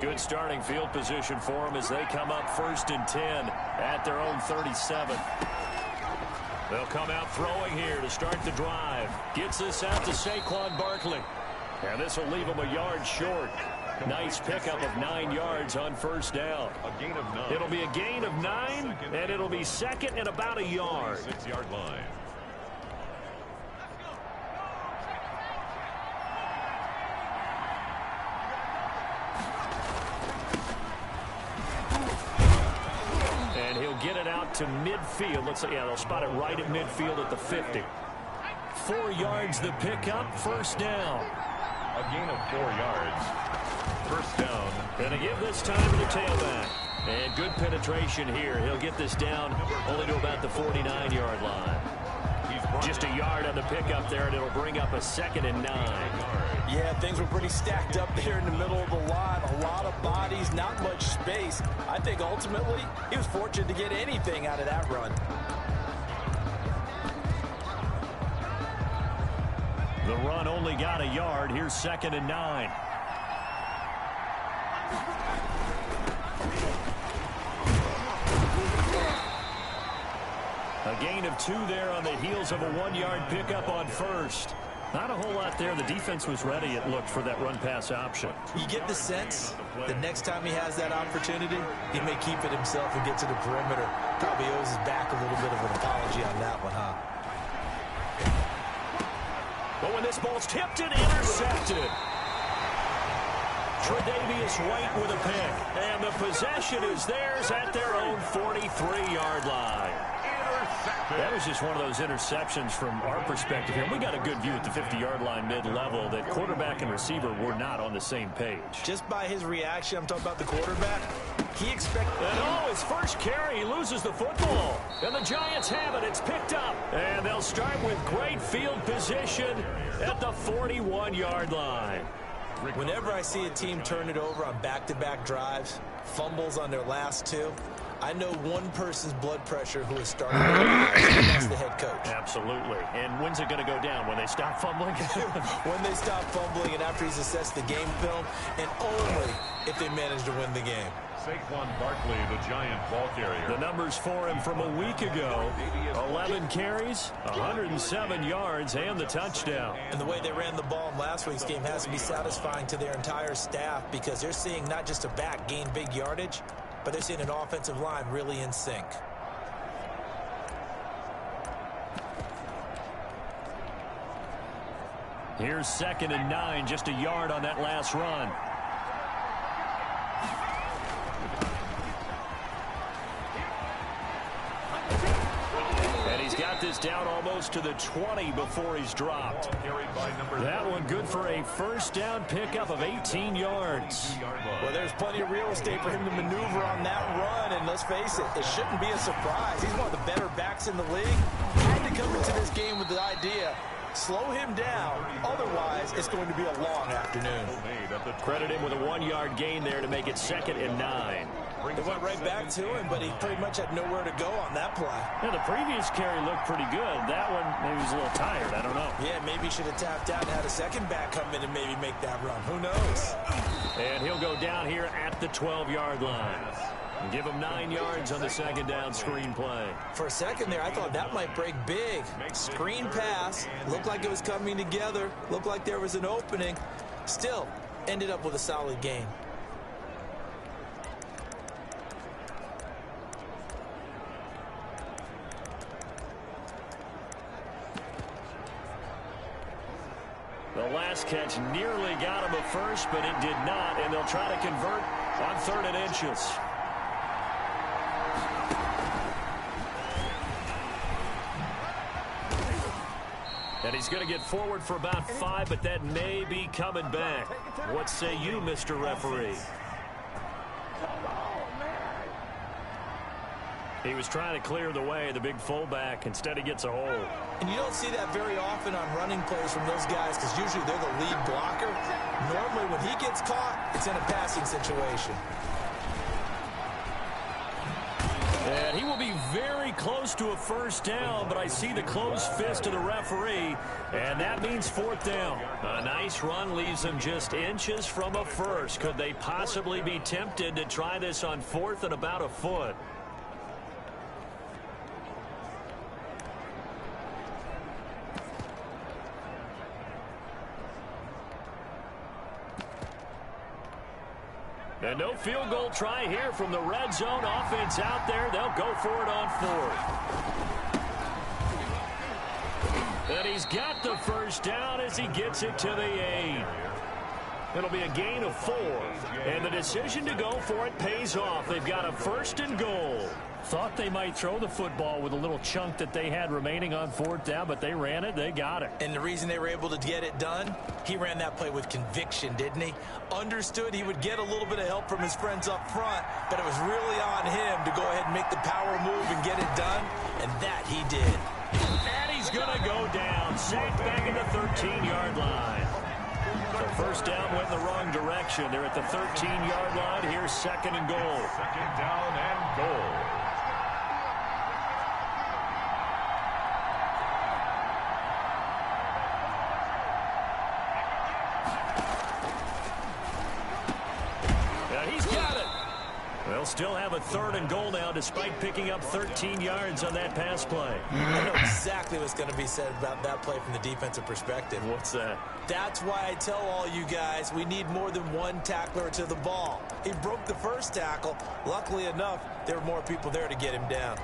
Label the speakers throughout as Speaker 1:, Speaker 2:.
Speaker 1: Good starting field position for them as they come up 1st and 10 at their own 37. They'll come out throwing here to start the drive. Gets this out to Saquon Barkley. And this will leave him a yard short. Nice pickup of 9 yards on 1st down.
Speaker 2: A gain of 9.
Speaker 1: It'll be a gain of 9, and it'll be 2nd and about a yard.
Speaker 2: 6-yard line.
Speaker 1: And he'll get it out to midfield. Let's say, yeah, they'll spot it right at midfield at the 50. 4 yards the pickup, 1st down.
Speaker 2: A gain of 4 yards. 1st down.
Speaker 1: Going to give this time to the tailback. And good penetration here. He'll get this down only to about the 49-yard line. Just a yard on the pickup there, and it'll bring up a 2nd and 9.
Speaker 3: Yeah, things were pretty stacked up there in the middle of the line. A lot of bodies, not much space. I think ultimately he was fortunate to get anything out of that run.
Speaker 1: The run only got a yard. Here's 2nd and 9. A gain of 2 there on the heels of a 1-yard pickup on 1st. Not a whole lot there. The defense was ready, it looked, for that run-pass option.
Speaker 3: You get the sense the next time he has that opportunity, he may keep it himself and get to the perimeter. Probably owes his back a little bit of an apology on that one, huh?
Speaker 1: But when this ball's tipped and intercepted. Tre'Davious White with a pick. And the possession is theirs at their own 43-yard line. That was just one of those interceptions from our perspective here. We got a good view at the 50-yard line mid-level that quarterback and receiver were not on the same page.
Speaker 3: Just by his reaction, I'm talking about the quarterback, he expected...
Speaker 1: And his first carry, he loses the football. And the Giants have it. It's picked up. And they'll start with great field position at the 41-yard line.
Speaker 3: Whenever I see a team turn it over on back-to-back drives, fumbles on their last 2, I know one person's blood pressure who is starting to that's the head coach.
Speaker 1: Absolutely. And when's it going to go down? When they stop fumbling?
Speaker 3: When they stop fumbling and after he's assessed the game film, and only if they manage to win the game.
Speaker 2: Saquon Barkley, the Giant ball carrier.
Speaker 1: The numbers for him from a week ago. 11 carries, 107 yards, and the touchdown.
Speaker 3: And the way they ran the ball in last week's game has to be satisfying to their entire staff because they're seeing not just a back gain big yardage, but they're seeing an offensive line really in sync.
Speaker 1: Here's 2nd and 9, just a yard on that last run. And he's got this down almost to the 20 before he's dropped. That one good for a 1st down pickup of 18 yards.
Speaker 3: Well, there's plenty of real estate for him to maneuver on that run, and let's face it, it shouldn't be a surprise. He's one of the better backs in the league. Had to come into this game with the idea, slow him down, otherwise it's going to be a long afternoon.
Speaker 1: Credit him with a 1-yard gain there to make it 2nd and 9.
Speaker 3: They went right back to him, but he pretty much had nowhere to go on that play.
Speaker 1: Yeah, the previous carry looked pretty good. That one, maybe he was a little tired. I don't know.
Speaker 3: Yeah, maybe he should have tapped out and had a second back come in and maybe make that run. Who knows?
Speaker 1: And he'll go down here at the 12-yard line. And give him 9 yards on the 2nd down screen play.
Speaker 3: For a second there, I thought that might break big. Screen pass. Looked like it was coming together. Looked like there was an opening. Still, ended up with a solid gain.
Speaker 1: The last catch nearly got him a first, but it did not, and they'll try to convert on 3rd and inches. And he's going to get forward for about 5, but that may be coming back. What say you, Mr. Referee? He was trying to clear the way, the big fullback. Instead, he gets a hold.
Speaker 3: And you don't see that very often on running plays from those guys because usually they're the lead blocker. Normally, when he gets caught, it's in a passing situation.
Speaker 1: And he will be very close to a first down, but I see the closed fist of the referee, and that means fourth down. A nice run leaves them just inches from a first. Could they possibly be tempted to try this on fourth and about a foot? And no field goal try here from the red zone. Offense out there. They'll go for it on fourth. And he's got the first down as he gets it to the 8. It'll be a gain of 4. And the decision to go for it pays off. They've got a first and goal. Thought they might throw the football with a little chunk that they had remaining on fourth down, but they ran it. They got it.
Speaker 3: And the reason they were able to get it done, he ran that play with conviction, didn't he? Understood he would get a little bit of help from his friends up front, but it was really on him to go ahead and make the power move and get it done, and that he did.
Speaker 1: And he's going to go down. Sacked back at the 13-yard line. The first down went in the wrong direction. They're at the 13-yard line. Here's second and goal.
Speaker 2: Second down and goal.
Speaker 1: They'll still have a third and goal now despite picking up 13 yards on that pass play.
Speaker 3: I know exactly what's going to be said about that play from the defensive perspective.
Speaker 1: What's that?
Speaker 3: That's why I tell all you guys we need more than one tackler to the ball. He broke the first tackle. Luckily enough, there were more people there to get him down.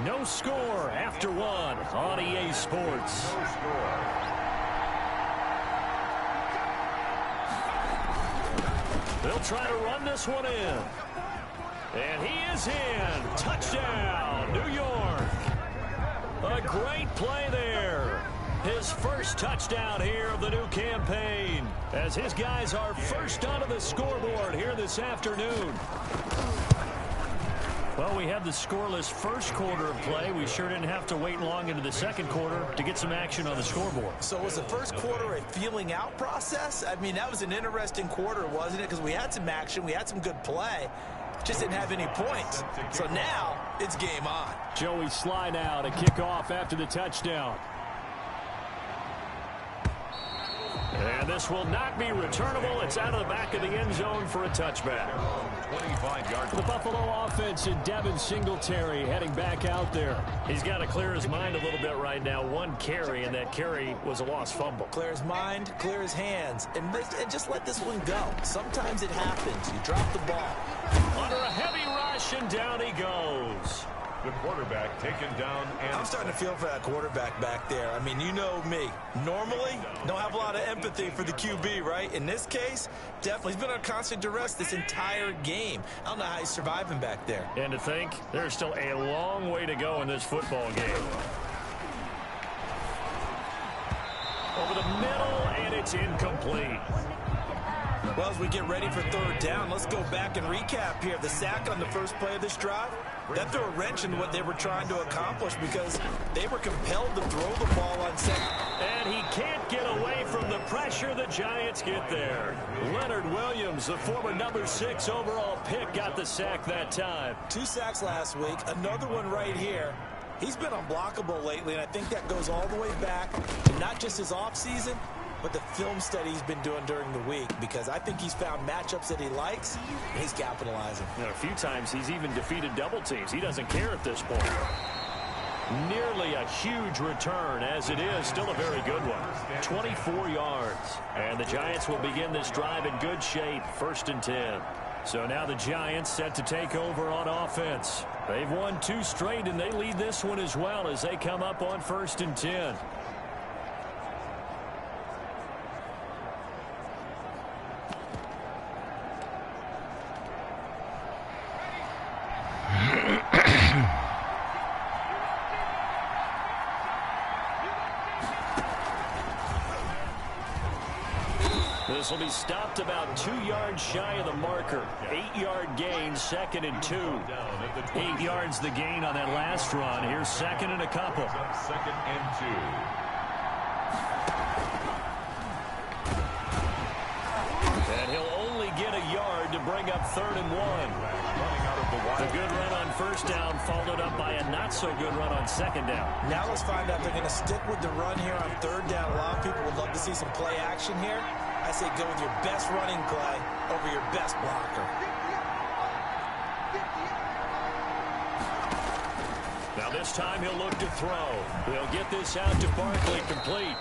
Speaker 1: No score after one on EA Sports.
Speaker 2: No score.
Speaker 1: They'll try to run this one in. And he is in. Touchdown, New York. A great play there. His first touchdown here of the new campaign, as his guys are first onto the scoreboard here this afternoon. Well, we had the scoreless first quarter of play. We sure didn't have to wait long into the second quarter to get some action on the scoreboard.
Speaker 3: So was the first quarter a feeling out process? I mean, that was an interesting quarter, wasn't it? Because we had some action, we had some good play, just didn't have any points. So now it's game on.
Speaker 1: Joey Sly now to kick off after the touchdown. And this will not be returnable. It's out of the back of the end zone for a touchback.
Speaker 2: 25-yard.
Speaker 1: The Buffalo offense and Devin Singletary heading back out there. He's got to clear his mind a little bit right now. One carry, and that carry was a lost fumble.
Speaker 3: Clear his mind, clear his hands, and just let this one go. Sometimes it happens. You drop the ball.
Speaker 1: Under a heavy rush, and down he goes.
Speaker 2: The quarterback taken down. And
Speaker 3: I'm starting to feel for that quarterback back there. I mean, you know me. Normally, don't have a lot of empathy for the QB, right? In this case, definitely. He's been on constant duress this entire game. I don't know how he's surviving back there.
Speaker 1: And to think, there's still a long way to go in this football game. Over the middle, and it's incomplete.
Speaker 3: Well, as we get ready for third down, let's go back and recap here. The sack on the first play of this drive, that threw a wrench in what they were trying to accomplish because they were compelled to throw the ball on second.
Speaker 1: And he can't get away from the pressure the Giants get there. Leonard Williams, the former number 6 overall pick, got the sack that time.
Speaker 3: 2 sacks last week, another one right here. He's been unblockable lately, and I think that goes all the way back to not just his offseason, but the film study he's been doing during the week, because I think he's found matchups that he likes, and he's capitalizing.
Speaker 1: You know, a few times he's even defeated double teams. He doesn't care at this point. Nearly a huge return, as it is still a very good one. 24 yards. And the Giants will begin this drive in good shape, 1st and 10. So now the Giants set to take over on offense. They've won 2 straight, and they lead this one as well as they come up on 1st and 10. This will be stopped about 2 yards shy of the marker. 8-yard gain, 2nd and 2. 8 yards the gain on that last run. Here's 2nd and a couple.
Speaker 2: 2nd and 2.
Speaker 1: And he'll only get a yard to bring up 3rd and 1. The good run on 1st down followed up by a not-so-good run on 2nd down.
Speaker 3: Now let's find out if they're going to stick with the run here on 3rd down. A lot of people would love to see some play action here. I say go with your best running play over your best blocker.
Speaker 1: Now this time he'll look to throw. They'll get this out to Barkley, complete.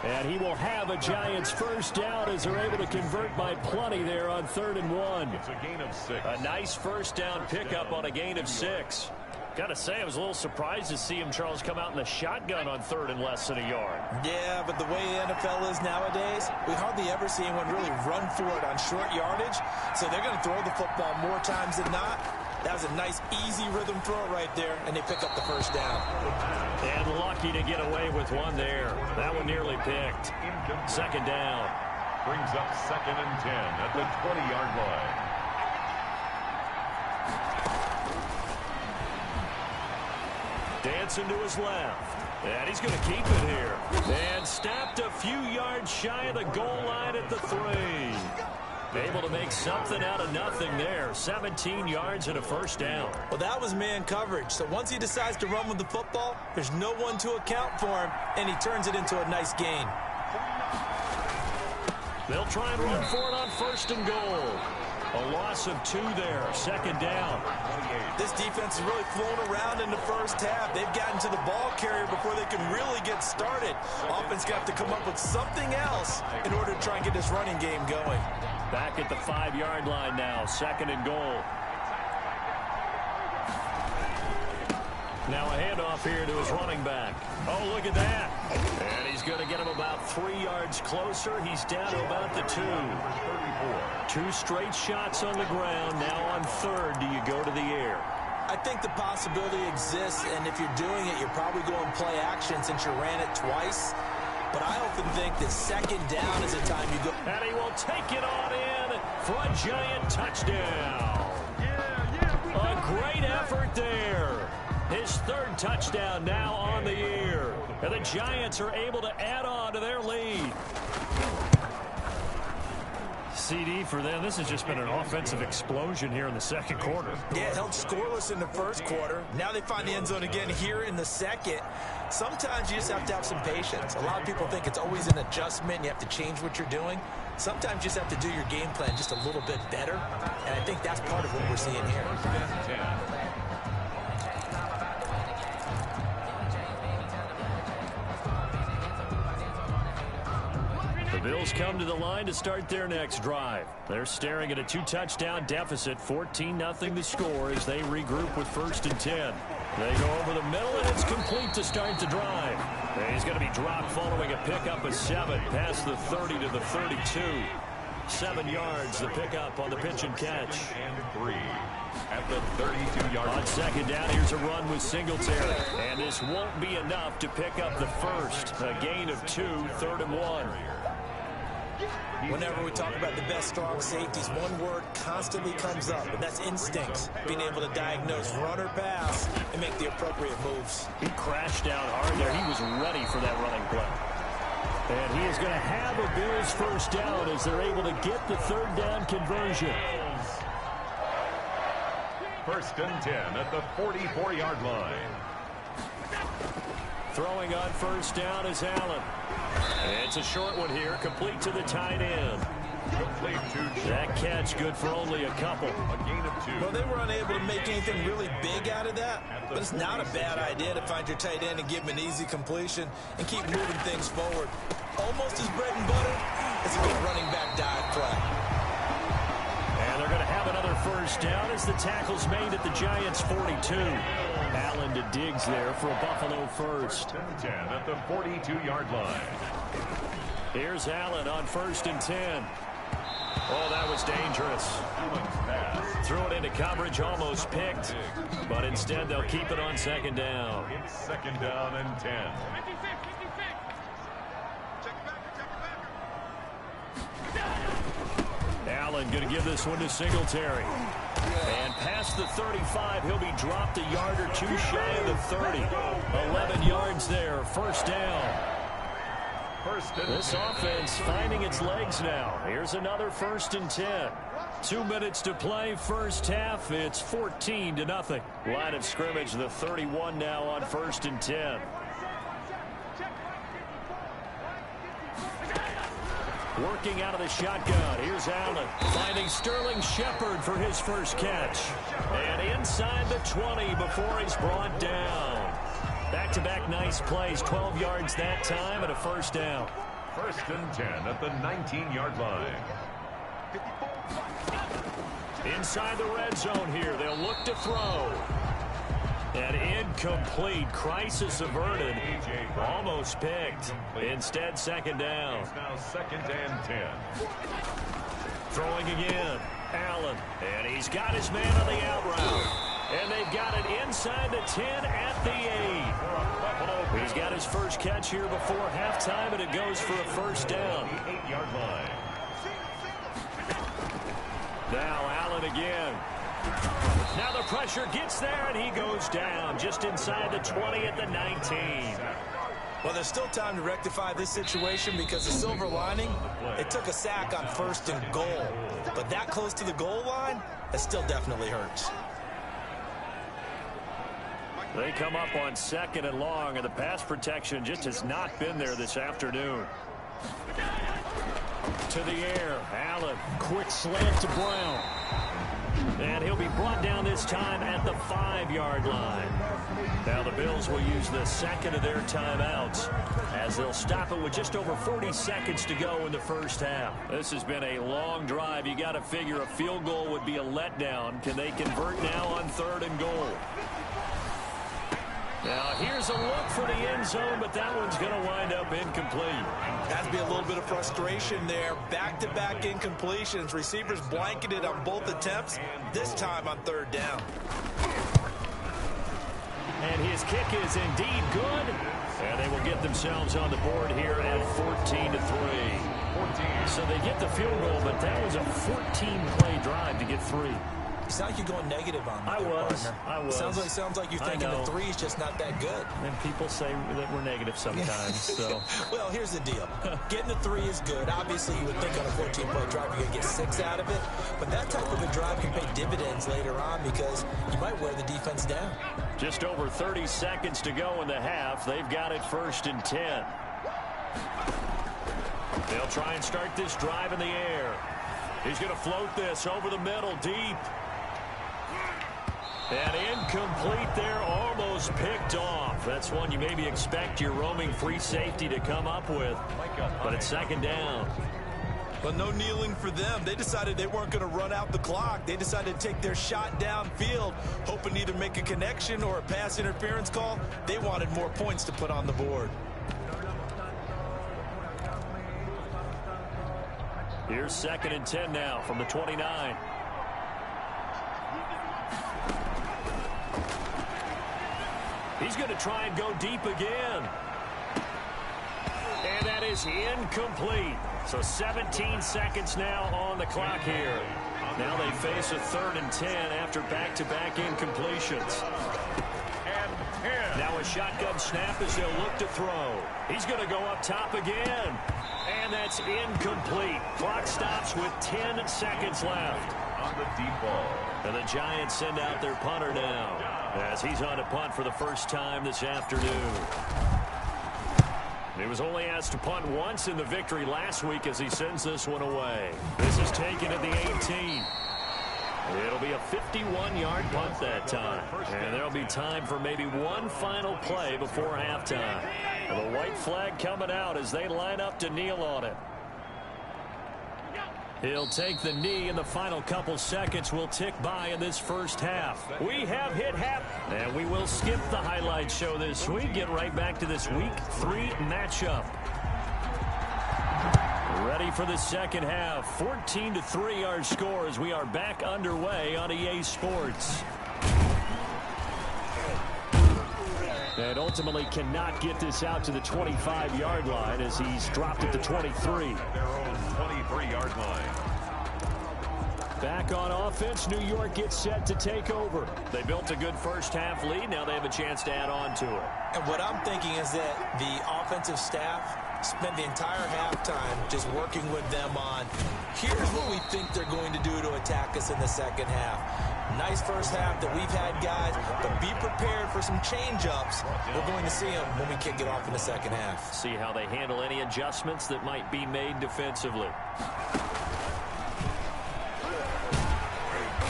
Speaker 1: And he will have a Giants 1st down as they're able to convert by plenty there on 3rd and 1.
Speaker 2: It's a gain of 6.
Speaker 1: A nice 1st down pickup on a gain of 6. Got to say, I was a little surprised to see him, Charles, come out in the shotgun on 3rd and less than a yard.
Speaker 3: Yeah, but the way the NFL is nowadays, we hardly ever see anyone really run for it on short yardage. So they're going to throw the football more times than not. That was a nice, easy rhythm throw right there, and they pick up the 1st down.
Speaker 1: And lucky to get away with one there. That one nearly picked. 2nd down.
Speaker 2: Brings up 2nd and 10 at the 20-yard line.
Speaker 1: Dancing to his left. And he's going to keep it here. And stopped a few yards shy of the goal line at the 3. Able to make something out of nothing there. 17 yards and a 1st down.
Speaker 3: Well, that was man coverage. So once he decides to run with the football, there's no one to account for him, and he turns it into a nice gain.
Speaker 1: They'll try and run for it on 1st and goal. A loss of 2 there. 2nd down.
Speaker 3: This defense has really flown around in the 1st half. They've gotten to the ball carrier before they can really get started. Offense got to come up with something else in order to try and get this running game going.
Speaker 1: Back at the 5-yard line now. 2nd and goal. Now a handoff here to his running back. Oh, look at that. And he's going to get him about 3 yards closer. He's down to about the 2. 2 straight shots on the ground. Now on 3rd, do you go to the air?
Speaker 3: I think the possibility exists, and if you're doing it, you're probably going play action since you ran it twice. But I often think that 2nd down is the time you go.
Speaker 1: And he will take it on in for a Giant touchdown. A great effort there. His 3rd touchdown now on the year. And the Giants are able to add on to their lead. CD for them. This has just been an offensive explosion here in the 2nd quarter.
Speaker 3: Yeah, held scoreless in the 1st quarter. Now they find the end zone again here in the 2nd. Sometimes you just have to have some patience. A lot of people think it's always an adjustment. You have to change what you're doing. Sometimes you just have to do your game plan just a little bit better. And I think that's part of what we're seeing here.
Speaker 1: The Bills come to the line to start their next drive. They're staring at a 2-touchdown deficit, 14-0 the score as they regroup with 1st and 10. They go over the middle, and it's complete to start the drive. And he's going to be dropped following a pickup of 7 past the 30 to the 32. 7 yards, the pickup on the pitch and catch.
Speaker 2: And 3 at the 32-yard line.
Speaker 1: On 2nd down, here's a run with Singletary. And this won't be enough to pick up the 1st. A gain of 2, 3rd and 1.
Speaker 3: Whenever we talk about the best strong safeties, one word constantly comes up, and that's instincts. Being able to diagnose run or pass and make the appropriate moves.
Speaker 1: He crashed down hard there. He was ready for that running play. And he is going to have a Bills 1st down as they're able to get the 3rd down conversion.
Speaker 2: 1st and 10 at the 44-yard line.
Speaker 1: Throwing on 1st down is Allen. It's a short one here, complete to the tight end. That catch good for only a couple.
Speaker 2: A gain of 2.
Speaker 3: Well, they were unable to make anything really big out of that, but it's not a bad idea to find your tight end and give him an easy completion and keep moving things forward. Almost as bread and butter as a good running back dive play.
Speaker 1: And they're going to have another 1st down as the tackle's made at the Giants' 42. Allen to Diggs there for a Buffalo 1st.
Speaker 2: 10 at the 42-yard line.
Speaker 1: Here's Allen on 1st and 10. Oh, that was dangerous. Threw it into coverage, almost picked. But instead, they'll keep it on 2nd down.
Speaker 2: It's 2nd down and 10.
Speaker 1: Allen going to give this one to Singletary. And past the 35, he'll be dropped a yard or two shy of the 30. 11 yards there, first down. This offense finding its legs now. Here's another 1st and 10. 2 minutes to play, first half. It's 14-0. Line of scrimmage, the 31 now on 1st and 10. Working out of the shotgun. Here's Allen finding Sterling Shepard for his first catch. And inside the 20 before he's brought down. Back-to-back nice plays. 12 yards that time and a first down.
Speaker 2: 1st and 10 at the 19-yard line.
Speaker 1: Inside the red zone here. They'll look to throw. And incomplete. Crisis averted. Almost picked. Instead, second down.
Speaker 2: It's now 2nd and 10.
Speaker 1: Throwing again. Allen. And he's got his man on the out route. And they've got it inside the 10 at the 8. He's got his first catch here before halftime, and it goes for a first down.
Speaker 2: The 8-yard line.
Speaker 1: Now Allen again. Now the pressure gets there, and he goes down just inside the 20 at the 19.
Speaker 3: Well, there's still time to rectify this situation because the silver lining, it took a sack on 1st and goal. But that close to the goal line, it still definitely hurts.
Speaker 1: They come up on 2nd and long, and the pass protection just has not been there this afternoon. To the air, Allen, quick slant to Brown. And he'll be brought down this time at the 5-yard line. Now the Bills will use the second of their timeouts as they'll stop it with just over 40 seconds to go in the first half. This has been a long drive. You got to figure a field goal would be a letdown. Can they convert now on 3rd and goal? Now, here's a look for the end zone, but that one's going to wind up incomplete.
Speaker 3: Has to be a little bit of frustration there. Back-to-back incompletions. Receivers blanketed on both attempts, this time on 3rd down.
Speaker 1: And his kick is indeed good. And they will get themselves on the board here at 14-3. So they get the field goal, but that was a 14-play drive to get 3.
Speaker 3: It's not like you're going negative on me.
Speaker 1: I was.
Speaker 3: Sounds like you're thinking the 3 is just not that good.
Speaker 1: And people say that we're negative sometimes. So.
Speaker 3: Well, here's the deal. Getting the 3 is good. Obviously, you would think on a 14-play drive you're going to get 6 out of it. But that type of a drive can pay dividends later on because you might wear the defense down.
Speaker 1: Just over 30 seconds to go in the half. They've got it 1st and 10. They'll try and start this drive in the air. He's going to float this over the middle deep. And incomplete there, almost picked off. That's one you maybe expect your roaming free safety to come up with. But it's 2nd down.
Speaker 3: But no kneeling for them. They decided they weren't going to run out the clock. They decided to take their shot downfield, hoping to either make a connection or a pass interference call. They wanted more points to put on the board.
Speaker 1: Here's 2nd and 10 now from the 29. He's going to try and go deep again. And that is incomplete. So 17 seconds now on the clock here. Now they face a 3rd and 10 after back-to-back incompletions. Now a shotgun snap as they'll look to throw. He's going to go up top again. And that's incomplete. Clock stops with 10 seconds left.
Speaker 2: On the deep ball.
Speaker 1: And the Giants send out their punter now as he's on a punt for the first time this afternoon. He was only asked to punt once in the victory last week as he sends this one away. This is taken at the 18. It'll be a 51-yard punt that time. And there'll be time for maybe one final play before halftime. And the white flag coming out as they line up to kneel on it. He'll take the knee, and the final couple seconds will tick by in this first half. We have hit half, and we will skip the highlight show this week. Get right back to this Week 3 matchup. Ready for the second half. 14-3 our score as we are back underway on EA Sports. And ultimately cannot get this out to the 25-yard line as he's dropped at the 23.
Speaker 2: Their own 23-yard line.
Speaker 1: Back on offense, New York gets set to take over. They built a good first-half lead. Now they have a chance to add on to it.
Speaker 3: And what I'm thinking is that the offensive staff spent the entire halftime just working with them on, here's what we think they're going to do to attack us in the second half. Nice first half that we've had, guys, but be prepared for some change-ups. We're going to see them when we kick it off in the second half.
Speaker 1: See how they handle any adjustments that might be made defensively.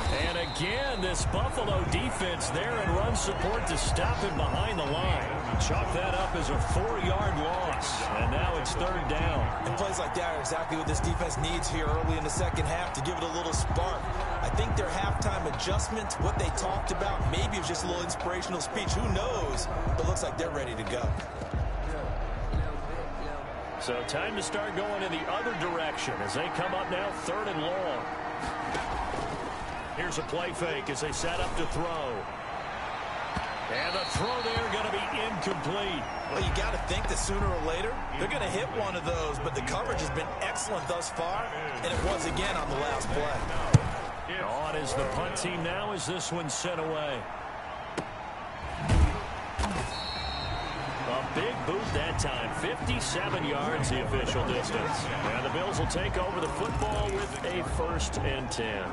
Speaker 1: And again, this Buffalo defense there and run support to stop him behind the line. Chalk that up as a 4-yard loss, and now it's third down.
Speaker 3: And plays like that are exactly what this defense needs here early in the second half to give it a little spark. I think their halftime adjustment, what they talked about, maybe it was just a little inspirational speech. Who knows? But looks like they're ready to go.
Speaker 1: So time to start going in the other direction as they come up now third and long. Here's a play fake as they set up to throw. And the throw there going to be incomplete.
Speaker 3: Well, you got to think that sooner or later they're going to hit one of those, but the coverage has been excellent thus far, and it was again on the last play.
Speaker 1: On is the punt team now as this one's sent away. A big boot that time, 57 yards the official distance. And the Bills will take over the football with a 1st and 10.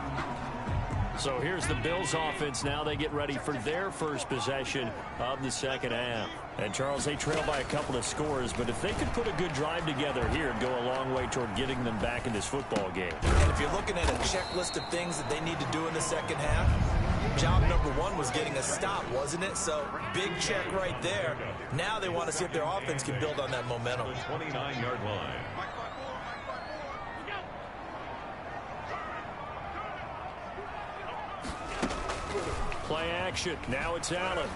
Speaker 1: So here's the Bills offense now. They get ready for their first possession of the second half. And, Charles, they trail by a couple of scores, but if they could put a good drive together here, it'd go a long way toward getting them back in this football game.
Speaker 3: And if you're looking at a checklist of things that they need to do in the second half, job number 1 was getting a stop, wasn't it? So big check right there. Now they want to see if their offense can build on that momentum.
Speaker 2: 29-yard line.
Speaker 1: Play action. Now it's Allen.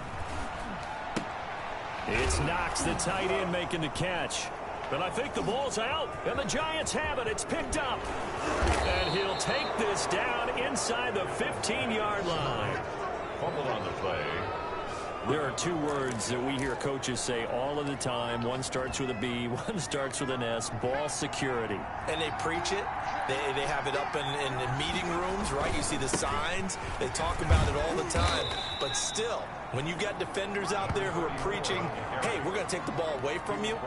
Speaker 1: It's Knox, the tight end, making the catch. But I think the ball's out, and the Giants have it. It's picked up. And he'll take this down inside the 15-yard line.
Speaker 2: Fumbled on the play.
Speaker 1: There are 2 words that we hear coaches say all of the time. One starts with a B, one starts with an S, ball security.
Speaker 3: And they preach it. They have it up in meeting rooms, right? You see the signs. They talk about it all the time. But still, when you've got defenders out there who are preaching, hey, we're going to take the ball away from you,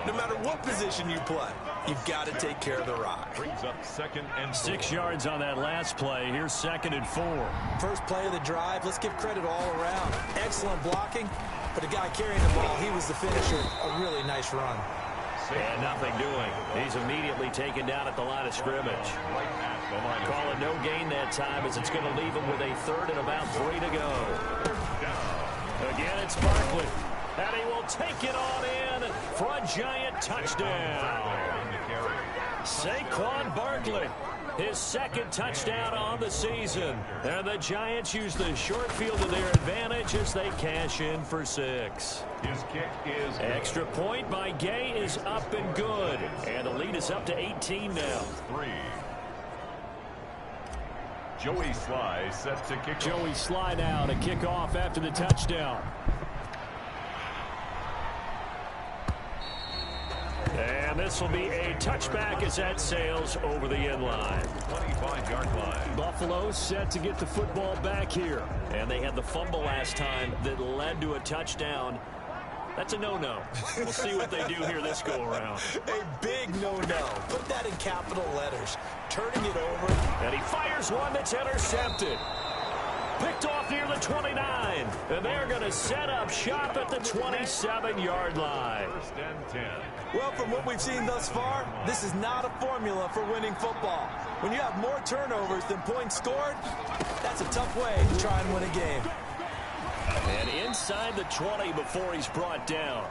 Speaker 3: no matter what position you play, you've got to take care of the rock.
Speaker 2: Brings up 2nd and 4.
Speaker 1: 6 yards on that last play. Here's 2nd and 4.
Speaker 3: First play of the drive. Let's give credit all around. Excellent blocking, but the guy carrying the ball, he was the finisher. A really nice run.
Speaker 1: And nothing doing. He's immediately taken down at the line of scrimmage. Call it no gain that time as it's going to leave him with a 3rd and about 3 to go. Again, it's Barkley. And he will take it on in for a Giant touchdown. Saquon Barkley, his 2nd touchdown on the season. And the Giants use the short field to their advantage as they cash in for 6.
Speaker 2: His kick is
Speaker 1: extra point by Gay is up and good. And the lead is up to 18 now.
Speaker 2: 3. Joey Sly set to kick.
Speaker 1: Joey Sly now to kick off after the touchdown. And this will be a touchback as that sails over the end line.
Speaker 2: 25-yard line.
Speaker 1: Buffalo set to get the football back here. And they had the fumble last time that led to a touchdown. That's a no-no. We'll see what they do here this go-around.
Speaker 3: A big no-no. Put that in capital letters. Turning it over.
Speaker 1: And he fires one that's intercepted. Picked off near the 29. And they're going to set up shop at the 27-yard line.
Speaker 2: 1st and 10.
Speaker 3: Well, from what we've seen thus far, this is not a formula for winning football. When you have more turnovers than points scored, that's a tough way to try and win a game.
Speaker 1: And inside the 20 before he's brought down.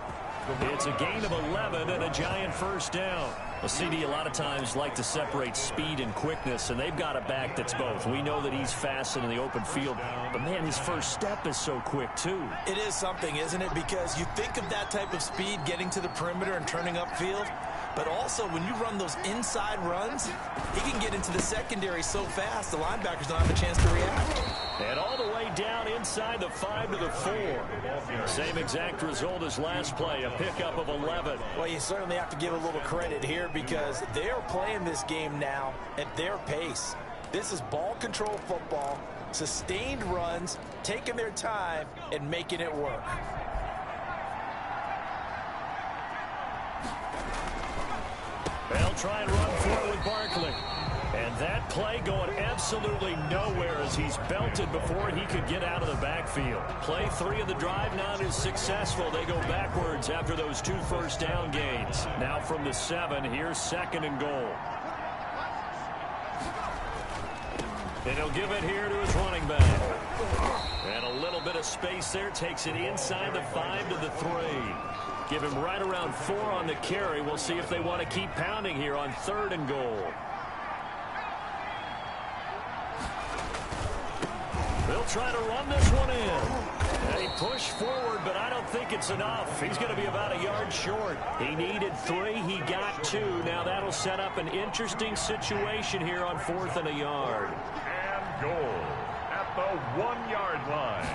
Speaker 1: It's a gain of 11 and a Giant 1st down. Well, CD a lot of times like to separate speed and quickness, and they've got a back that's both. We know that he's fast in the open field, but, man, his first step is so quick, too.
Speaker 3: It is something, isn't it? Because you think of that type of speed getting to the perimeter and turning upfield, but also when you run those inside runs, he can get into the secondary so fast the linebackers don't have a chance to react.
Speaker 1: And all the way down inside the 5 to the 4. Same exact result as last play, a pickup of 11.
Speaker 3: Well, you certainly have to give a little credit here because they're playing this game now at their pace. This is ball control football, sustained runs, taking their time, and making it work.
Speaker 1: They'll try and run for it with Barkley. And that play going absolutely nowhere as he's belted before he could get out of the backfield. Play 3 of the drive not as successful. They go backwards after those 2 first down gains. Now from the 7, here's 2nd and goal. And he'll give it here to his running back. And a little bit of space there. Takes it inside the 5 to the 3. Give him right around 4 on the carry. We'll see if they want to keep pounding here on 3rd and goal. They'll try to run this one in. And he pushed forward, but I don't think it's enough. He's going to be about a yard short. He needed 3. He got 2. Now that'll set up an interesting situation here on 4th and a yard.
Speaker 2: And goal at the 1-yard line.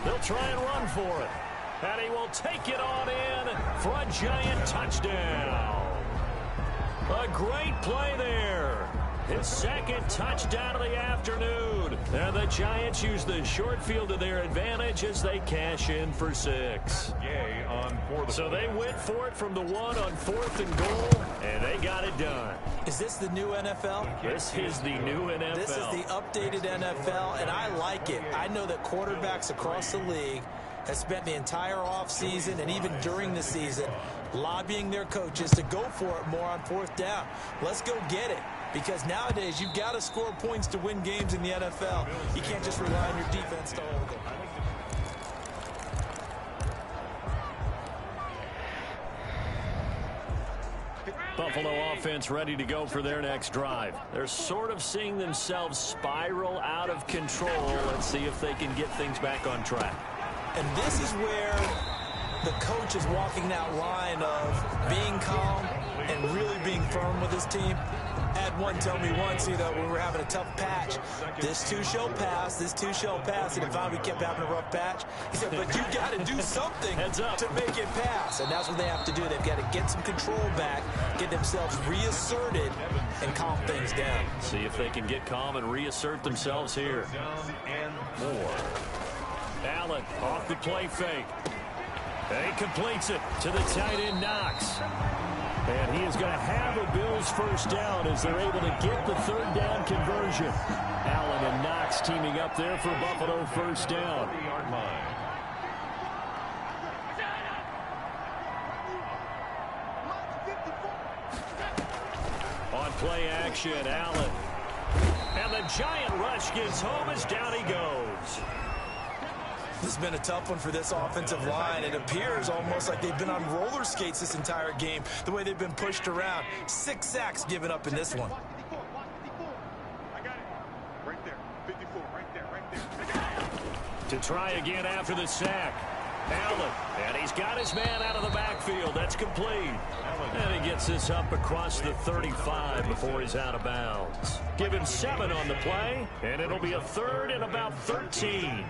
Speaker 1: They'll try and run for it. And he will take it on in for a giant touchdown. A great play there. His 2nd touchdown of the afternoon. And the Giants use the short field to their advantage as they cash in for 6.
Speaker 2: Yay on 4.
Speaker 1: So they went for it from the 1 on 4th and goal, and they got it done.
Speaker 3: Is this the new NFL?
Speaker 1: This is the new NFL.
Speaker 3: This is the updated NFL, and I like it. I know that quarterbacks across the league have spent the entire offseason and even during the season lobbying their coaches to go for it more on 4th down. Let's go get it. Because nowadays, you've got to score points to win games in the NFL. You can't just rely on your defense to hold them.
Speaker 1: Buffalo offense ready to go for their next drive. They're sort of seeing themselves spiral out of control. Let's see if they can get things back on track.
Speaker 3: And this is where the coach is walking that line of being calm and really being firm with his team. I had one tell me once, when we were having a tough patch, this too shall pass, this too shall pass, and if we kept having a rough patch, he said, but you got to do something to make it pass, and that's what they have to do. They've got to get some control back, get themselves reasserted, and calm things down.
Speaker 1: See if they can get calm and reassert themselves here.
Speaker 2: And 4.
Speaker 1: Allen off the play fake. And he completes it to the tight end Knox. And he is going to have a Bills first down as they're able to get the 3rd down conversion. Allen and Knox teaming up there for Buffalo first down.
Speaker 2: 3-yard line.
Speaker 1: On play action, Allen. And the giant rush gets home as down he goes.
Speaker 3: This has been a tough one for this offensive line. It appears almost like they've been on roller skates this entire game, the way they've been pushed around. 6 sacks given up in this one.
Speaker 4: I got it. Right there. 54, right there.
Speaker 1: To try again after the sack. Allen, and he's got his man out of the backfield. That's complete. And he gets this up across the 35 before he's out of bounds. Give him 7 on the play, and it'll be a 3rd and about 13.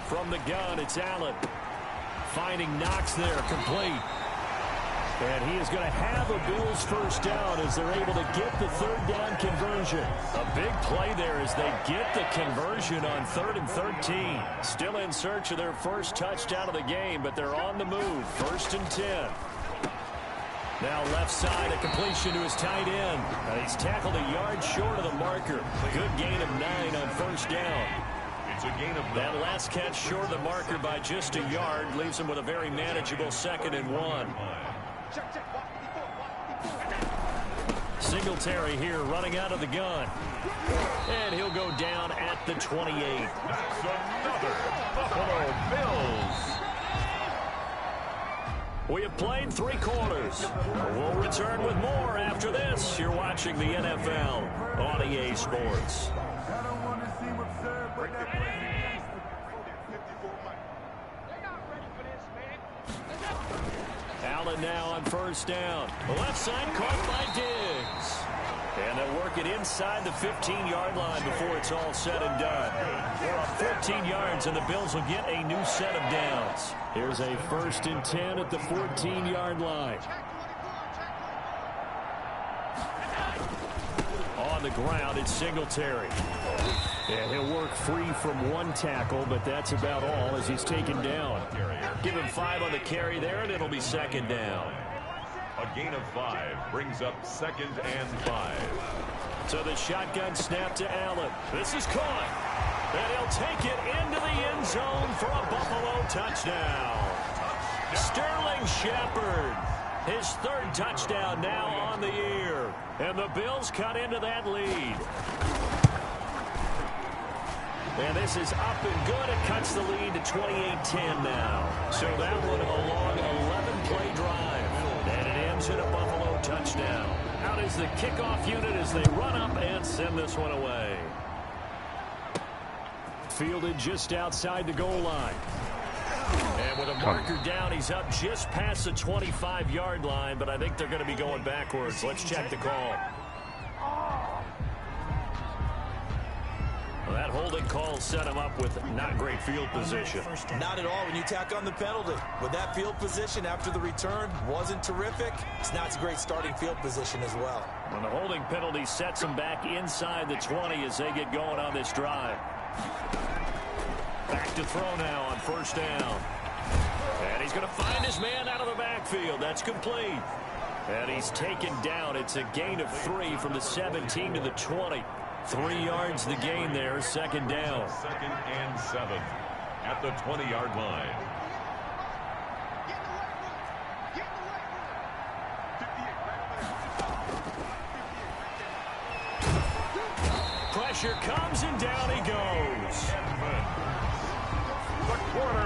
Speaker 1: From the gun, it's Allen. Finding Knox there, complete. And he is going to have a Bills first down as they're able to get the 3rd down conversion. A big play there as they get the conversion on 3rd and 13. Still in search of their first touchdown of the game, but they're on the move. 1st and 10. Now left side, a completion to his tight end. And he's tackled a yard short of the marker. Good gain of 9 on first down.
Speaker 2: It's a gain of 9.
Speaker 1: That last catch short of the marker by just a yard leaves him with a very manageable 2nd and 1. Singletary here running out of the gun. And he'll go down at the 28.
Speaker 2: That's another Buffalo Bills.
Speaker 1: We have played 3 quarters. We'll return with more after this. You're watching the NFL on EA Sports. Allen now on first down. The left side caught by Diggs. And they'll work it inside the 15-yard line before it's all said and done. We're up 14 yards, and the Bills will get a new set of downs. Here's a 1st and 10 at the 14-yard line. the ground, it's Singletary. And he'll work free from one tackle, but that's about all as he's taken down. Give him 5 on the carry there, and it'll be second down.
Speaker 2: A gain of 5 brings up 2nd and 5.
Speaker 1: So the shotgun snap to Allen. This is caught. And he'll take it into the end zone for a Buffalo touchdown. Sterling Shepard, his 3rd touchdown now on the year. And the Bills cut into that lead. And this is up and good. It cuts the lead to 28-10 now. So that one a long 11-play drive. And it ends in a Buffalo touchdown. Out is the kickoff unit as they run up and send this one away. Fielded just outside the goal line. And with a marker down, he's up just past the 25-yard line, but I think they're going to be going backwards. Let's check the call. Well, that holding call set him up with not great field position.
Speaker 3: Not at all when you tack on the penalty. With that field position after the return wasn't terrific, it's not a great starting field position as well.
Speaker 1: When the holding penalty sets him back inside the 20 as they get going on this drive. Back to throw now on 1st down. And he's going to find his man out of the backfield. That's complete. And he's taken down. It's a gain of 3 from the 17 to the 20. 3 yards the gain there, 2nd down.
Speaker 2: 2nd and 7 at the 20-yard line.
Speaker 1: Pressure comes and down he goes.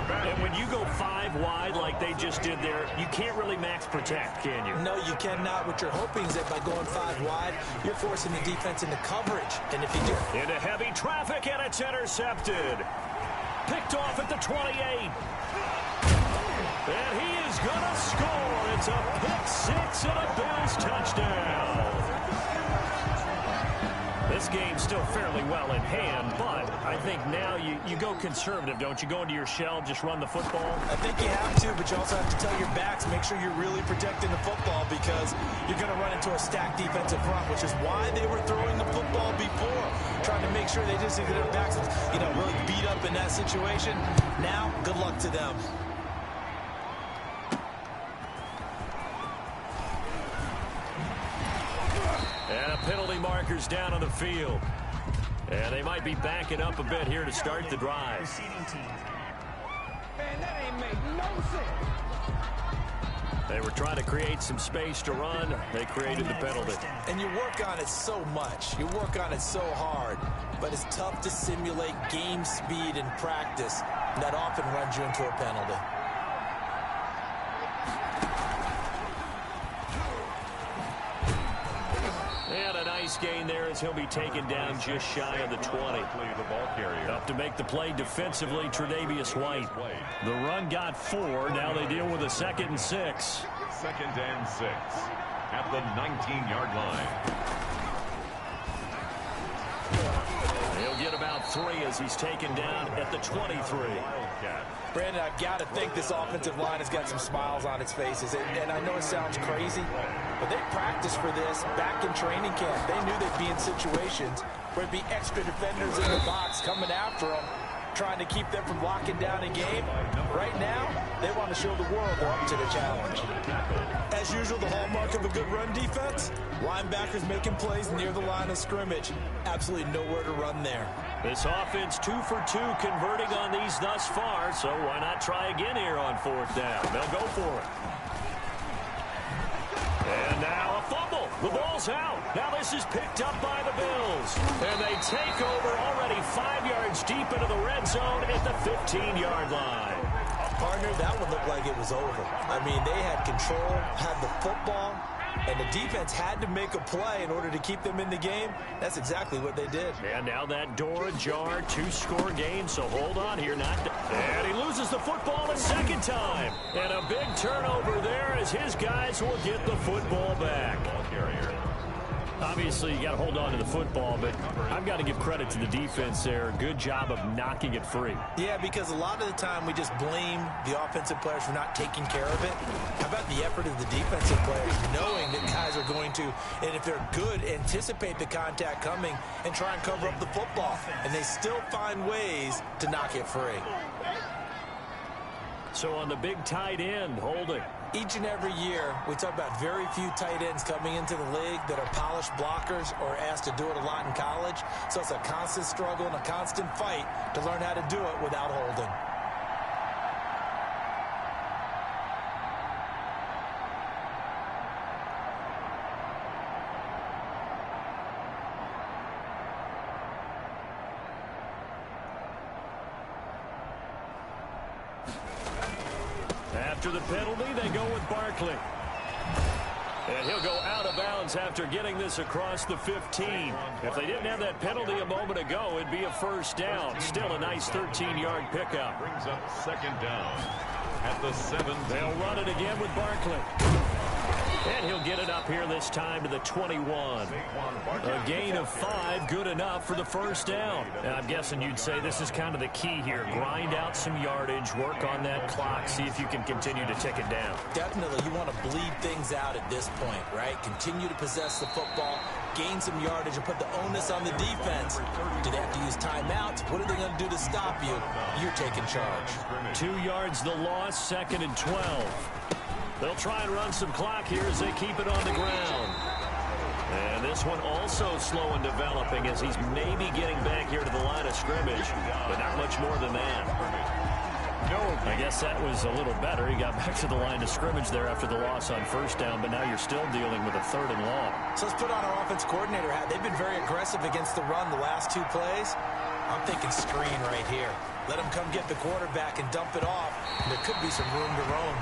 Speaker 1: And when you go 5 wide like they just did there, you can't really max protect, can you?
Speaker 3: No, you cannot. What you're hoping is that by going 5 wide, you're forcing the defense into coverage. And if you do...
Speaker 1: Into heavy traffic, and it's intercepted. Picked off at the 28. And he is going to score. It's a pick-6 and a Bills touchdown. This game's still fairly well in hand, but I think now you go conservative, don't you? Go into your shell, just run the football?
Speaker 3: I think you have to, but you also have to tell your backs, make sure you're really protecting the football because you're going to run into a stacked defensive front, which is why they were throwing the football before, trying to make sure they just get their backs, really beat up in that situation. Now, good luck to them.
Speaker 1: And a penalty marker's down on the field. And they might be backing up a bit here to start the drive.
Speaker 5: Man, that ain't make no sense.
Speaker 1: They were trying to create some space to run. They created the penalty.
Speaker 3: And you work on it so much. You work on it so hard. But it's tough to simulate game speed in practice. And that often runs you into a penalty.
Speaker 1: And a nice gain there as he'll be taken down just shy of the 20. Up to make the play defensively, Tre'Davious White. The run got 4. Now they deal with a 2nd and 6.
Speaker 2: 2nd and 6 at the 19-yard line.
Speaker 1: He'll get about 3 as he's taken down at the 23.
Speaker 3: Brandon, I've got to think this offensive line has got some smiles on its faces. And I know it sounds crazy, but they practiced for this back in training camp. They knew they'd be in situations where it'd be extra defenders in the box coming after them, trying to keep them from locking down a game. Right now, they want to show the world they're up to the challenge. As usual, the hallmark of a good run defense, linebackers making plays near the line of scrimmage. Absolutely nowhere to run there.
Speaker 1: This offense 2 for 2 converting on these thus far, so why not try again here on 4th down? They'll go for it. And now a fumble. The ball's out. Now this is picked up by the Bills. And they take over already 5 yards deep into the red zone at the 15-yard line.
Speaker 3: Partner, that one looked like it was over. I mean, they had control, had the football, and the defense had to make a play in order to keep them in the game. That's exactly what they did.
Speaker 1: And now that door ajar, 2-score game, so hold on here. And he loses the football a 2nd time. And a big turnover there as his guys will get the football back. Obviously, you got to hold on to the football, but I've got to give credit to the defense there. Good job of knocking it free.
Speaker 3: Yeah, because a lot of the time we just blame the offensive players for not taking care of it. How about the effort of the defensive players, knowing that guys are going to, and if they're good, anticipate the contact coming and try and cover up the football. And they still find ways to knock it free.
Speaker 1: So on the big tight end, holding.
Speaker 3: Each and every year, we talk about very few tight ends coming into the league that are polished blockers or asked to do it a lot in college. So it's a constant struggle and a constant fight to learn how to do it without holding.
Speaker 1: After the penalty, they go with Barkley. And he'll go out of bounds after getting this across the 15. If they didn't have that penalty a moment ago, it'd be a first down. Still a nice 13-yard pickup.
Speaker 2: Brings up second down at the 7.
Speaker 1: They'll run it again with Barkley. And he'll get it up here this time to the 21. A gain of 5, good enough for the first down. Now, I'm guessing you'd say this is kind of the key here. Grind out some yardage, work on that clock, see if you can continue to tick it down.
Speaker 3: Definitely, you want to bleed things out at this point, right? Continue to possess the football, gain some yardage, and put the onus on the defense. Do they have to use timeouts? What are they going to do to stop you? You're taking charge.
Speaker 1: 2 yards the loss, 2nd and 12. They'll try and run some clock here as they keep it on the ground. And this one also slow in developing as he's maybe getting back here to the line of scrimmage, but not much more than that. No, I guess that was a little better. He got back to the line of scrimmage there after the loss on first down, but now you're still dealing with a 3rd and long.
Speaker 3: So let's put on our offense coordinator hat. They've been very aggressive against the run the last 2 plays. I'm thinking screen right here. Let them come get the quarterback and dump it off. There could be some room to roam.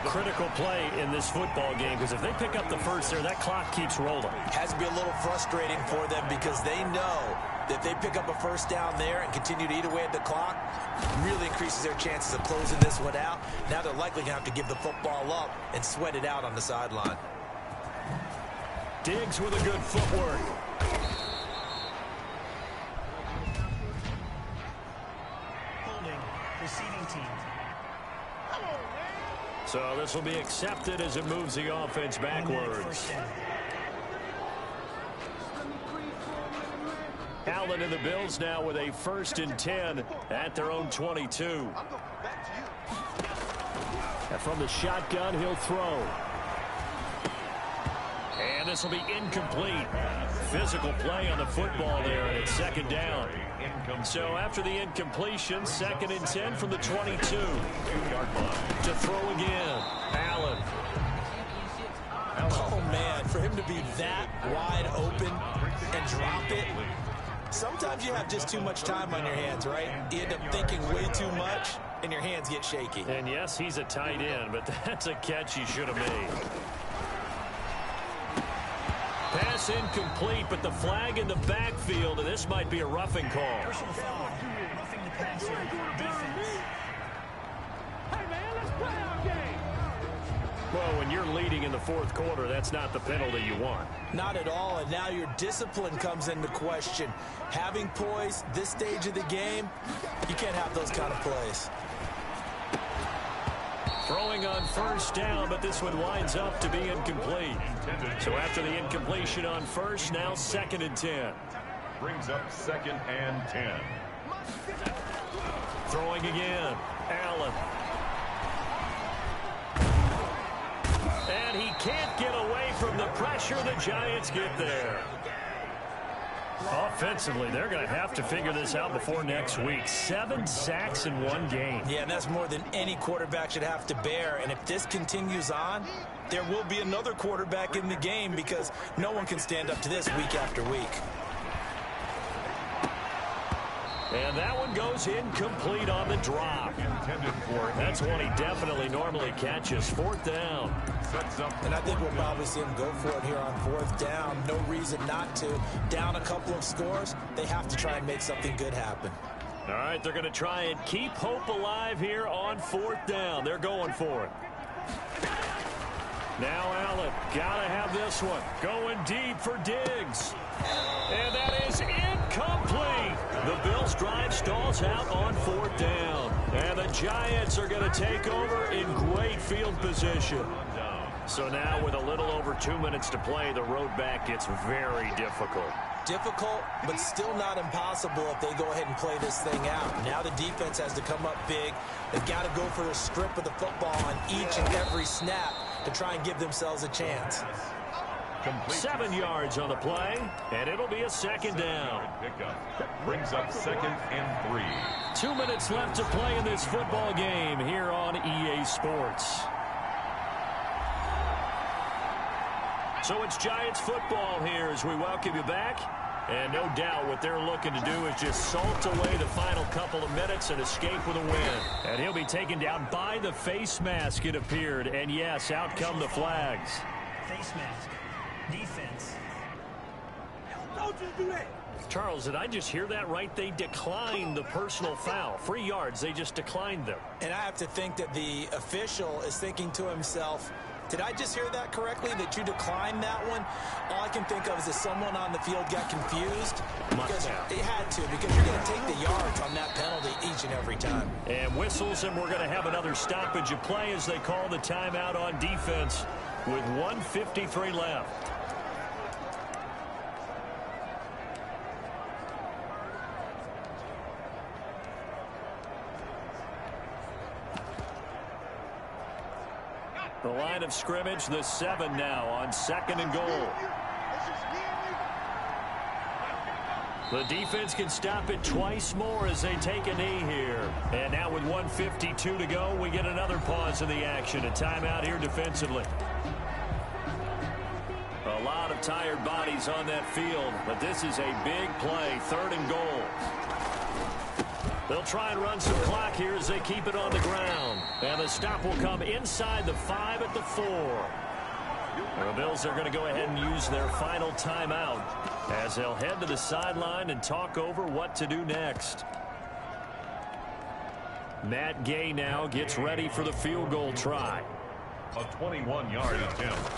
Speaker 1: Critical play in this football game, because if they pick up the first there, that clock keeps rolling.
Speaker 3: Has to be a little frustrating for them because they know that they pick up a first down there and continue to eat away at the clock, really increases their chances of closing this one out. Now they're likely going to have to give the football up and sweat it out on the sideline.
Speaker 1: Diggs with a good footwork.
Speaker 5: Holding, receiving team.
Speaker 1: So this will be accepted as it moves the offense backwards. Allen and the Bills now with a 1st and 10 at their own 22. And from the shotgun, he'll throw. And this will be incomplete. Physical play on the football there, and it's 2nd down. So after the incompletion, 2nd and 10 from the 22. To throw again. Allen.
Speaker 3: Oh, man, for him to be that wide open and drop it. Sometimes you have just too much time on your hands, right? You end up thinking way too much, and your hands get shaky.
Speaker 1: And yes, he's a tight end, but that's a catch he should have made. Pass incomplete, but the flag in the backfield, and this might be a roughing call.
Speaker 5: Personal foul. Roughing the passer. Defense.
Speaker 4: Hey, man, let's play our game.
Speaker 1: Well, when you're leading in the 4th quarter, that's not the penalty you want.
Speaker 3: Not at all, and now your discipline comes into question. Having poise this stage of the game, you can't have those kind of plays.
Speaker 1: Throwing on first down, but this one winds up to be incomplete. So after the incompletion on first, now 2nd and 10.
Speaker 2: Brings up 2nd and 10.
Speaker 1: Throwing again. Allen. And he can't get away from the pressure. The Giants get there. Offensively, they're going to have to figure this out before next week. 7 sacks in 1 game.
Speaker 3: Yeah, and that's more than any quarterback should have to bear. And if this continues on, there will be another quarterback in the game because no one can stand up to this week after week.
Speaker 1: And that one goes incomplete on the drop. That's one he definitely normally catches. 4th down.
Speaker 3: And I think we'll probably see him go for it here on 4th down. No reason not to. Down a couple of scores, they have to try and make something good happen.
Speaker 1: All right, they're going to try and keep hope alive here on 4th down. They're going for it. Now Allen, got to have this one. Going deep for Diggs. And that is incomplete. The Bills' drive stalls out on 4th down. And the Giants are going to take over in great field position. So now with a little over 2 minutes to play, the road back gets very difficult.
Speaker 3: Difficult, but still not impossible if they go ahead and play this thing out. Now the defense has to come up big. They've got to go for a strip of the football on each and every snap to try and give themselves a chance.
Speaker 1: 7 yards on the play, and it'll be a second down.
Speaker 2: Pickup brings up 2nd and 3.
Speaker 1: 2 minutes left to play in this football game here on EA Sports. So it's Giants football here as we welcome you back. And no doubt what they're looking to do is just salt away the final couple of minutes and escape with a win. And he'll be taken down by the face mask, it appeared. And yes, out come the flags.
Speaker 5: Face mask. Defense.
Speaker 4: Don't you do that.
Speaker 1: Charles, did I just hear that right? They declined the personal foul. 3 yards, they just declined them.
Speaker 3: And I have to think that the official is thinking to himself, did I just hear that correctly, that you declined that one? All I can think of is that someone on the field got confused. Because it had to, because you're going to take the yards on that penalty each and every time.
Speaker 1: And whistles, and we're going to have another stoppage of play as they call the timeout on defense with 1:53 left. The line of scrimmage, the 7 now on 2nd and goal. The defense can stop it twice more as they take a knee here. And now with 1:52 to go, we get another pause in the action. A timeout here defensively. A lot of tired bodies on that field, but this is a big play, 3rd and goal. They'll try and run some clock here as they keep it on the ground. And the stop will come inside the 5 at the 4. The Bills are going to go ahead and use their final timeout as they'll head to the sideline and talk over what to do next. Matt Gay now gets ready for the field goal try.
Speaker 2: A 21-yard attempt.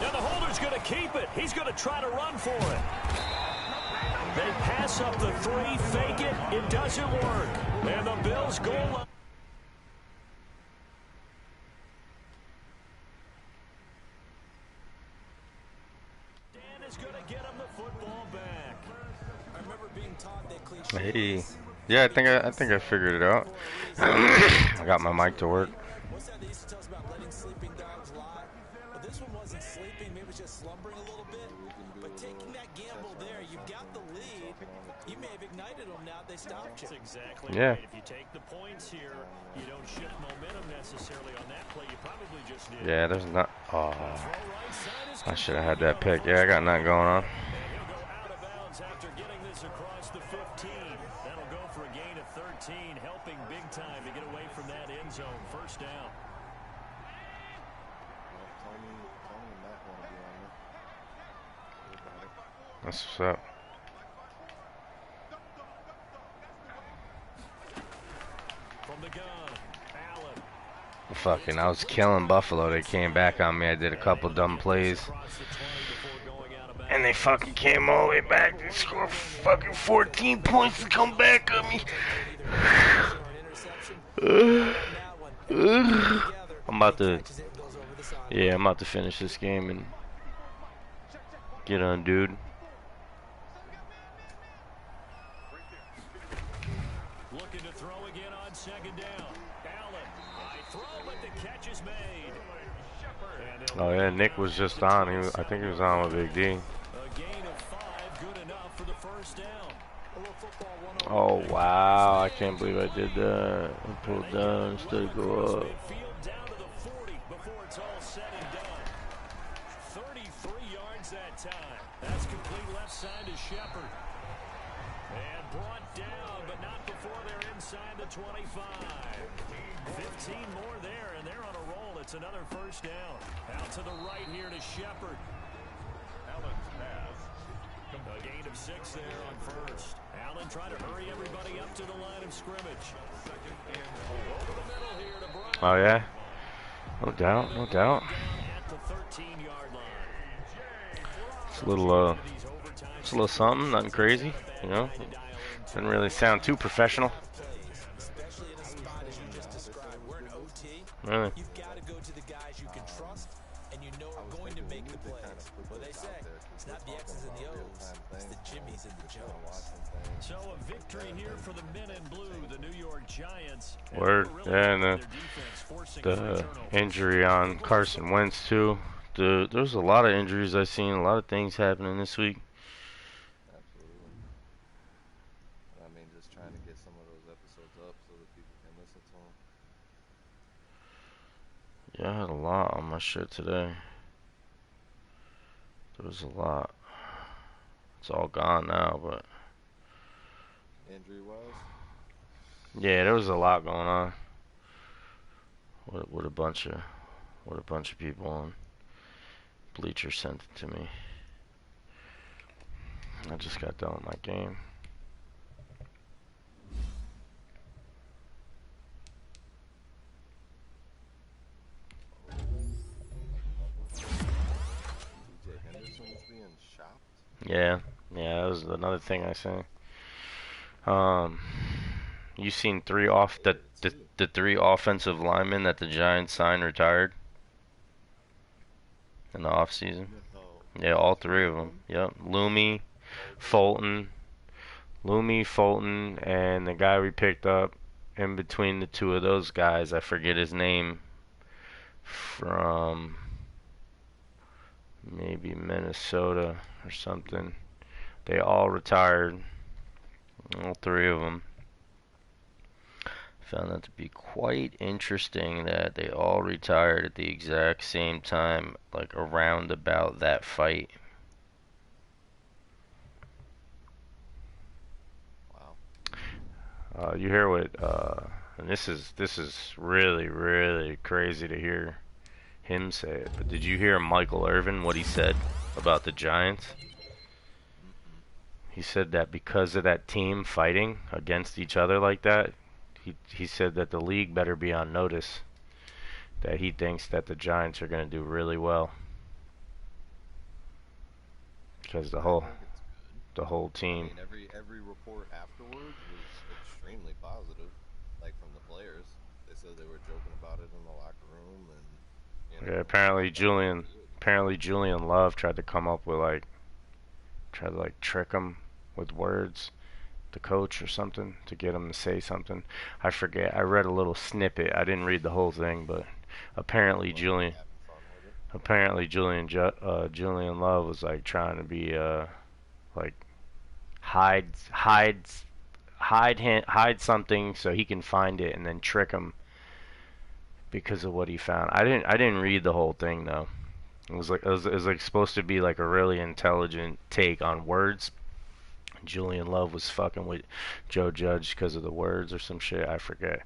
Speaker 1: Now the holder's going to keep it. He's going to try to run for it. They pass up the 3, fake it. It doesn't work. And the Bills goal line. Dan is going to get him the football back.
Speaker 3: I remember being taught that cliche.
Speaker 6: Hey, yeah, I think I figured it out. I got my mic to work.
Speaker 3: What's that they used to tell us about letting sleeping dogs lie? Well, this one wasn't sleeping, maybe it was just slumbering a little bit. But taking that gamble there, you've got the lead. You may have ignited them now. They stopped you.
Speaker 1: That's exactly
Speaker 6: Yeah.
Speaker 1: right. If you take the points here, you don't shift momentum necessarily on that play. You probably just did.
Speaker 6: Yeah, there's not. Oh, I should have had that pick. Yeah, I got nothing going on.
Speaker 1: And he'll go out of bounds after getting this across the 15. That'll go for a gain of 13, helping big time to get away from that end zone. 1st down.
Speaker 6: That's what's up.
Speaker 1: From the gun, Allen.
Speaker 6: Fucking, I was killing Buffalo. They came back on me. I did a couple dumb plays.
Speaker 1: Across the 20 before going out of bounds.
Speaker 6: And they fucking came all the way back. They scored fucking 14 points to come back on me. I'm about to, yeah, I'm about to finish this game and get undone.
Speaker 1: Looking to throw again on 2nd down. Allen, high throw, but the catch is made. And
Speaker 6: Oh yeah, Nick was just on. I think he was on with Big D.
Speaker 1: a gain of 5, good enough for the 1st down.
Speaker 6: Oh wow, I can't believe I did that. I pulled down instead of go up.
Speaker 1: Field down to the 40 before it's all said and done. 33 yards that time. That's complete left side to Shepard. And brought down, but not before they're inside the 25. 15 more there, and they're on a roll. It's another 1st down. Out to the right here to Shepard.
Speaker 2: Allen's pass.
Speaker 1: A gain of 6 there on 1st. Allen trying to hurry everybody up to the line of scrimmage. 2nd and 4. Over the middle here to Bryant.
Speaker 6: Oh yeah, no doubt, no doubt.
Speaker 1: At the 13-yard line.
Speaker 6: It's a little something, nothing crazy, you know. Didn't really sound too professional.
Speaker 3: Especially in a spot as you just described. We're in OT.
Speaker 6: Really.
Speaker 3: You've got to go to the guys you can trust, and Well, they say it's not the X's and the O's, it's the Jimmys and the Joes.
Speaker 1: So a victory here for the men in blue, the New York Giants.
Speaker 6: Word. Yeah, and the injury on Carson Wentz too. There's a lot of injuries I've seen, a lot of things happening this week.
Speaker 7: Absolutely. I mean, just trying to get some of those episodes up so that people can listen to them.
Speaker 6: Yeah, I had a lot on my shit today. There was a lot. It's all gone now, but
Speaker 7: Injury-wise?
Speaker 6: yeah, there was a lot going on. With a bunch of people on. Bleacher sent it to me. I just got done with my game.
Speaker 7: DJ Henderson's being shopped?
Speaker 6: Yeah, that was another thing I said. You seen the three offensive linemen that the Giants signed retired in the offseason? Yeah, all three of them. Yep, Loomy, Fulton, and the guy we picked up in between the two of those guys, I forget his name, from maybe Minnesota or something. They all retired, all three of them. Found that to be quite interesting that they all retired at the exact same time, like around about that fight.
Speaker 7: Wow.
Speaker 6: You hear what? And this is really, really crazy to hear him say it. But did you hear Michael Irvin, what he said about the Giants? He said that because of that team fighting against each other like that, he said that the league better be on notice that he thinks that the Giants are going to do really well. Because the whole team.
Speaker 7: I mean, every report afterwards was extremely positive, like from the players. They said they were joking about it in the locker room, and
Speaker 6: Yeah, apparently Julian Love tried to come up with tried to trick him with words, the coach or something, to get him to say something. I forget. I read a little snippet. I didn't read the whole thing, but apparently Julian Love was trying to be hide something so he can find it and then trick him because of what he found. I didn't read the whole thing though. It was supposed to be like a really intelligent take on words. Julian Love was fucking with Joe Judge because of the words or some shit. I forget.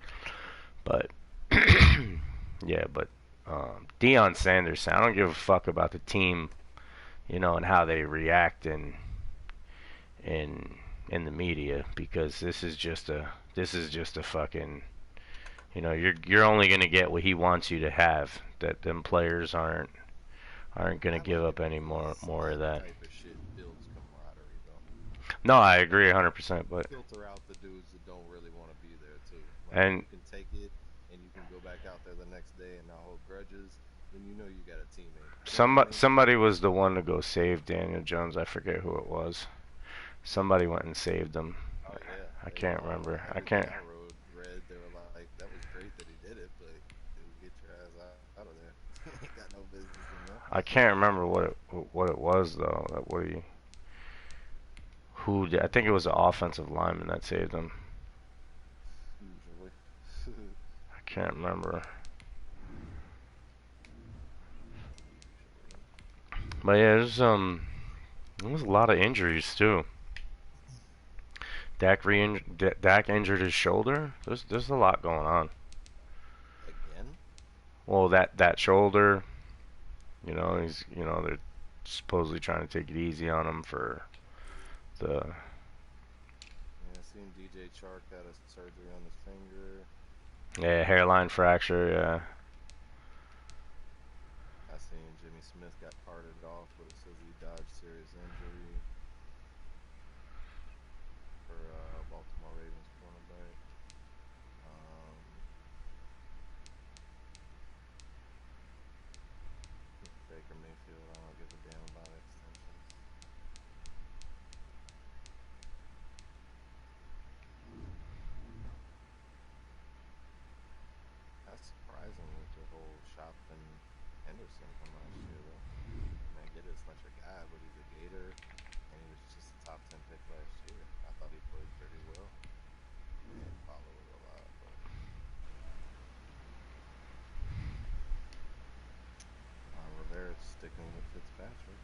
Speaker 6: But yeah, but Deion Sanders, I don't give a fuck about the team, and how they react in the media, because this is just a fucking, you're only gonna get what he wants you to have. That them players aren't gonna give up any more of that. No, I agree 100%, but
Speaker 7: filter out the dudes that don't really want to be there too.
Speaker 6: And
Speaker 7: you can take it and you can go back out there the next day and not hold grudges, then you got a teammate.
Speaker 6: Somebody was the one to go save Daniel Jones. I forget who it was. Somebody went and saved him.
Speaker 7: Oh, yeah.
Speaker 6: I can't remember. I
Speaker 7: They
Speaker 6: can't.
Speaker 7: Read, they were like, that was great that he did it, but dude, get your ass out of there. Ain't got no business in there.
Speaker 6: I can't remember what it was though. I think it was the offensive lineman that saved him.
Speaker 7: Usually.
Speaker 6: I can't remember. But yeah, there was a lot of injuries too. Dak injured his shoulder. There's a lot going on.
Speaker 7: Again?
Speaker 6: Well, that shoulder, they're supposedly trying to take it easy on him for the.
Speaker 7: Yeah, I seen DJ Chark had a surgery on his finger.
Speaker 6: Yeah, hairline fracture. Yeah.
Speaker 7: I seen Jimmy Smith got parted off, but it says he dodged serious injury for Baltimore Ravens cornerback. Baker Mayfield, I don't give a damn top 10 pick last year. I thought he played pretty well. Didn't follow it a lot, but Rivera's sticking with Fitzpatrick.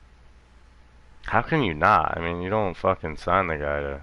Speaker 6: How can you not? I mean, you don't fucking sign the guy to